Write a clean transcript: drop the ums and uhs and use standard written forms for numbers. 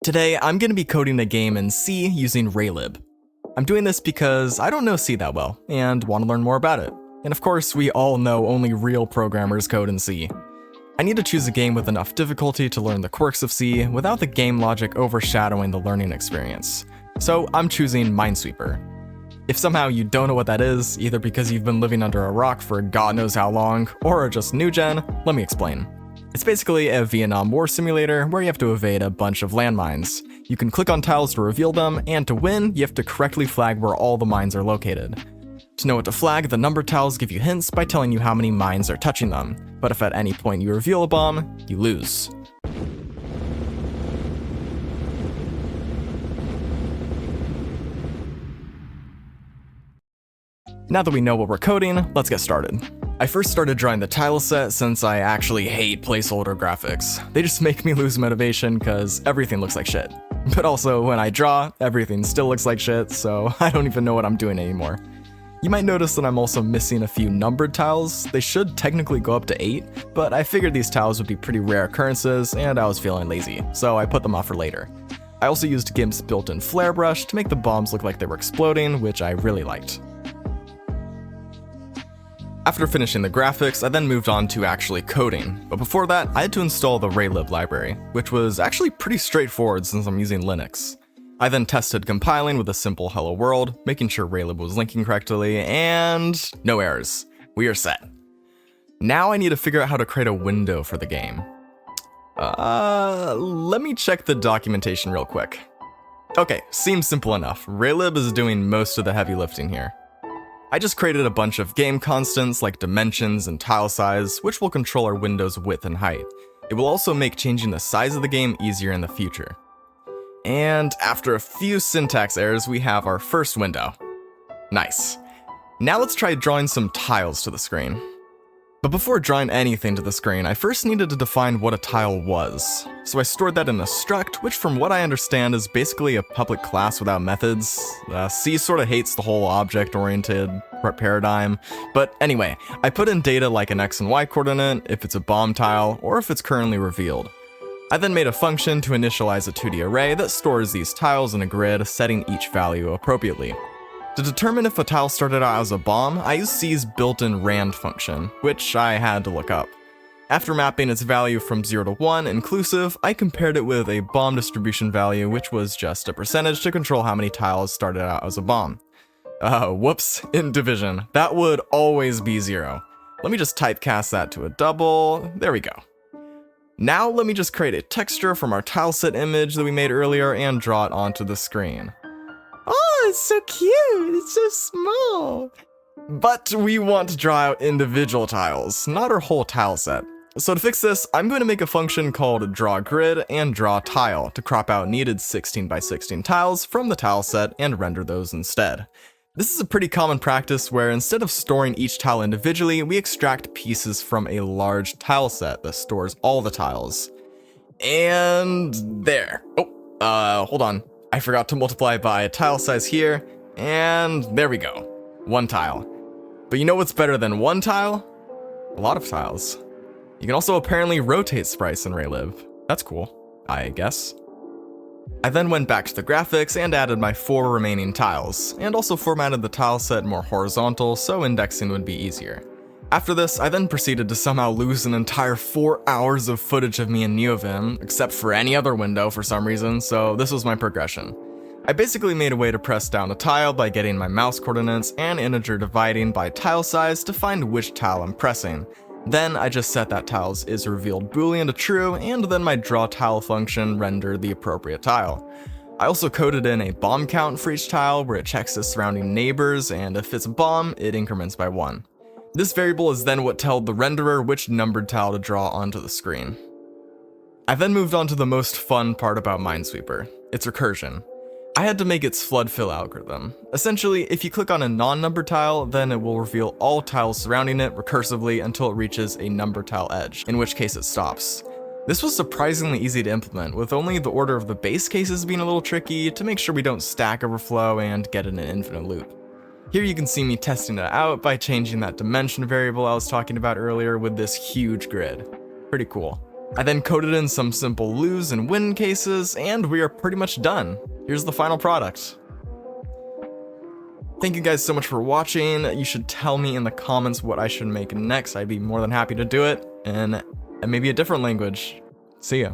Today, I'm going to be coding a game in C using raylib. I'm doing this because I don't know C that well, and want to learn more about it. And of course, we all know only real programmers code in C. I need to choose a game with enough difficulty to learn the quirks of C without the game logic overshadowing the learning experience. So I'm choosing Minesweeper. If somehow you don't know what that is, either because you've been living under a rock for God knows how long, or are just new gen, let me explain. It's basically a Vietnam War simulator where you have to evade a bunch of landmines. You can click on tiles to reveal them, and to win, you have to correctly flag where all the mines are located. To know what to flag, the numbered tiles give you hints by telling you how many mines are touching them, but if at any point you reveal a bomb, you lose. Now that we know what we're coding, let's get started. I first started drawing the tile set since I actually hate placeholder graphics. They just make me lose motivation because everything looks like shit. But also, when I draw, everything still looks like shit, so I don't even know what I'm doing anymore. You might notice that I'm also missing a few numbered tiles. They should technically go up to 8, but I figured these tiles would be pretty rare occurrences, and I was feeling lazy, so I put them off for later. I also used GIMP's built-in flare brush to make the bombs look like they were exploding, which I really liked. After finishing the graphics, I then moved on to actually coding, but before that, I had to install the raylib library, which was actually pretty straightforward since I'm using Linux. I then tested compiling with a simple hello world, making sure raylib was linking correctly, and no errors. We are set. Now I need to figure out how to create a window for the game. Let me check the documentation real quick. Okay, seems simple enough. Raylib is doing most of the heavy lifting here. I just created a bunch of game constants like dimensions and tile size, which will control our window's width and height. It will also make changing the size of the game easier in the future. And after a few syntax errors, we have our first window. Nice. Now let's try drawing some tiles to the screen. But before drawing anything to the screen, I first needed to define what a tile was. So I stored that in a struct, which from what I understand is basically a public class without methods. C sort of hates the whole object-oriented paradigm. But anyway, I put in data like an X and Y coordinate, if it's a bomb tile, or if it's currently revealed. I then made a function to initialize a 2D array that stores these tiles in a grid, setting each value appropriately. To determine if a tile started out as a bomb, I used C's built-in rand function, which I had to look up. After mapping its value from 0 to 1 inclusive, I compared it with a bomb distribution value, which was just a percentage to control how many tiles started out as a bomb. Whoops, in division, that would always be 0. Let me just typecast that to a double, there we go. Now let me just create a texture from our tileset image that we made earlier and draw it onto the screen. Oh, it's so cute, it's so small. But we want to draw out individual tiles, not our whole tile set. So to fix this, I'm going to make a function called drawGrid and drawTile to crop out needed 16 by 16 tiles from the tile set and render those instead. This is a pretty common practice where instead of storing each tile individually, we extract pieces from a large tile set that stores all the tiles. And there. Oh, hold on. I forgot to multiply by tile size here, and there we go. 1 tile. But you know what's better than 1 tile? A lot of tiles. You can also apparently rotate sprites in raylib. That's cool, I guess. I then went back to the graphics and added my 4 remaining tiles, and also formatted the tile set more horizontal so indexing would be easier. After this, I then proceeded to somehow lose an entire 4 hours of footage of me in NeoVim, except for any other window for some reason, so this was my progression. I basically made a way to press down a tile by getting my mouse coordinates and integer dividing by tile size to find which tile I'm pressing. Then I just set that tile's isRevealed boolean to true, and then my drawTile function rendered the appropriate tile. I also coded in a bomb count for each tile where it checks the surrounding neighbors, and if it's a bomb, it increments by 1. This variable is then what told the renderer which numbered tile to draw onto the screen. I then moved on to the most fun part about Minesweeper, its recursion. I had to make its flood fill algorithm. Essentially, if you click on a non-numbered tile, then it will reveal all tiles surrounding it recursively until it reaches a numbered tile edge, in which case it stops. This was surprisingly easy to implement, with only the order of the base cases being a little tricky to make sure we don't stack overflow and get in an infinite loop. Here you can see me testing it out by changing that dimension variable I was talking about earlier with this huge grid. Pretty cool. I then coded in some simple lose and win cases, and we are pretty much done. Here's the final product. Thank you guys so much for watching. You should tell me in the comments what I should make next. I'd be more than happy to do it, and maybe a different language. See ya.